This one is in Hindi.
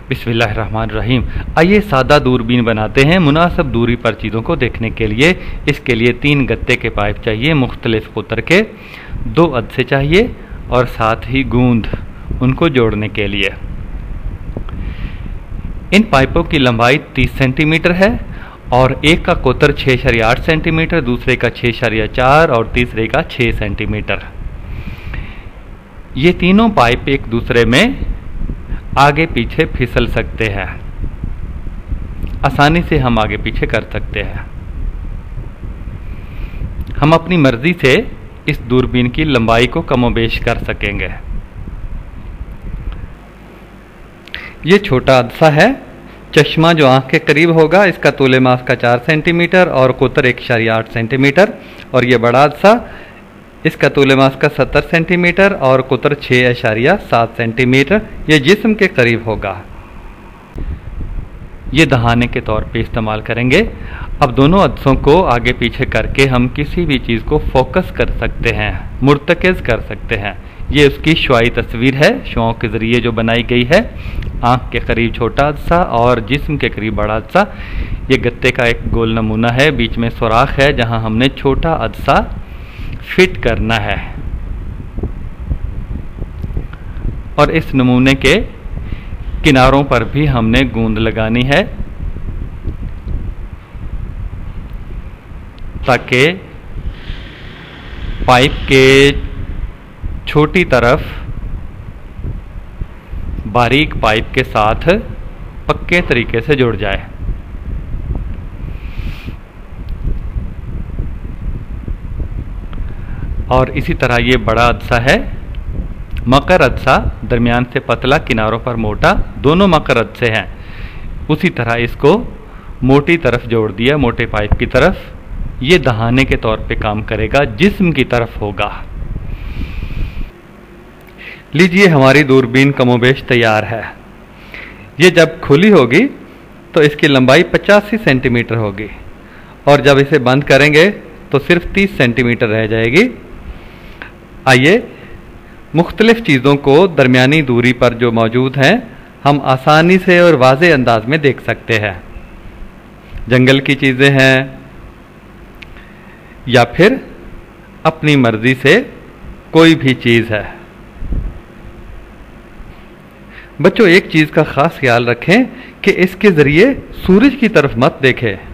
बिस्मिल्लाहिर्रहमानिर्रहीम। आइए सादा दूरबीन बनाते हैं मुनासिब दूरी पर चीज़ों को देखने के लिए। इसके लिए 3 गत्ते के पाइप चाहिए मुख्तलिफ कुतर के, 2 अदसे चाहिए और साथ ही गूंद उनको जोड़ने के लिए। इन पाइपों की लंबाई 30 सेंटीमीटर है और एक का कुतर 6.8 सेंटीमीटर, दूसरे का 6.4 और तीसरे का 6 सेंटीमीटर। ये तीनों पाइप एक दूसरे में आगे पीछे फिसल सकते हैं, आसानी से हम आगे पीछे कर सकते हैं। हम अपनी मर्जी से इस दूरबीन की लंबाई को कमोबेश कर सकेंगे। ये छोटा अदसा है, चश्मा जो आंख के करीब होगा इसका तूले मास का 4 सेंटीमीटर और कुतर 1.8 सेंटीमीटर, और ये बड़ा अदसा इसका तूले मास का 70 सेंटीमीटर और कुतर 6.7 सेंटीमीटर, ये जिस्म के करीब होगा। ये दहाने के तौर पे इस्तेमाल करेंगे। अब दोनों अदसों को आगे पीछे करके हम किसी भी चीज़ को फोकस कर सकते हैं, मुर्तकज़ कर सकते हैं। ये उसकी शुआई तस्वीर है, शुआओं के ज़रिए जो बनाई गई है। आँख के करीब छोटा अदसा और जिस्म के करीब बड़ा अदसा। ये गत्ते का एक गोल नमूना है, बीच में सुराख है जहाँ हमने छोटा अदसा फिट करना है, और इस नमूने के किनारों पर भी हमने गूंद लगानी है ताकि पाइप के छोटी तरफ बारीक पाइप के साथ पक्के तरीके से जुड़ जाए। और इसी तरह ये बड़ा अदसा है, मकर अदसा, दरमियान से पतला किनारों पर मोटा, दोनों मकर अदसे हैं। उसी तरह इसको मोटी तरफ जोड़ दिया, मोटे पाइप की तरफ। ये दहाने के तौर पे काम करेगा, जिस्म की तरफ होगा। लीजिए हमारी दूरबीन कमोबेश तैयार है। ये जब खुली होगी तो इसकी लंबाई 85 सेंटीमीटर होगी और जब इसे बंद करेंगे तो सिर्फ 30 सेंटीमीटर रह जाएगी। आइए मुख्तलिफ चीज़ों को दरमियानी दूरी पर जो मौजूद हैं हम आसानी से और वाज़े अंदाज में देख सकते हैं। जंगल की चीज़ें हैं या फिर अपनी मर्जी से कोई भी चीज़ है। बच्चों, एक चीज़ का ख़ास ख्याल रखें कि इसके ज़रिए सूरज की तरफ मत देखें।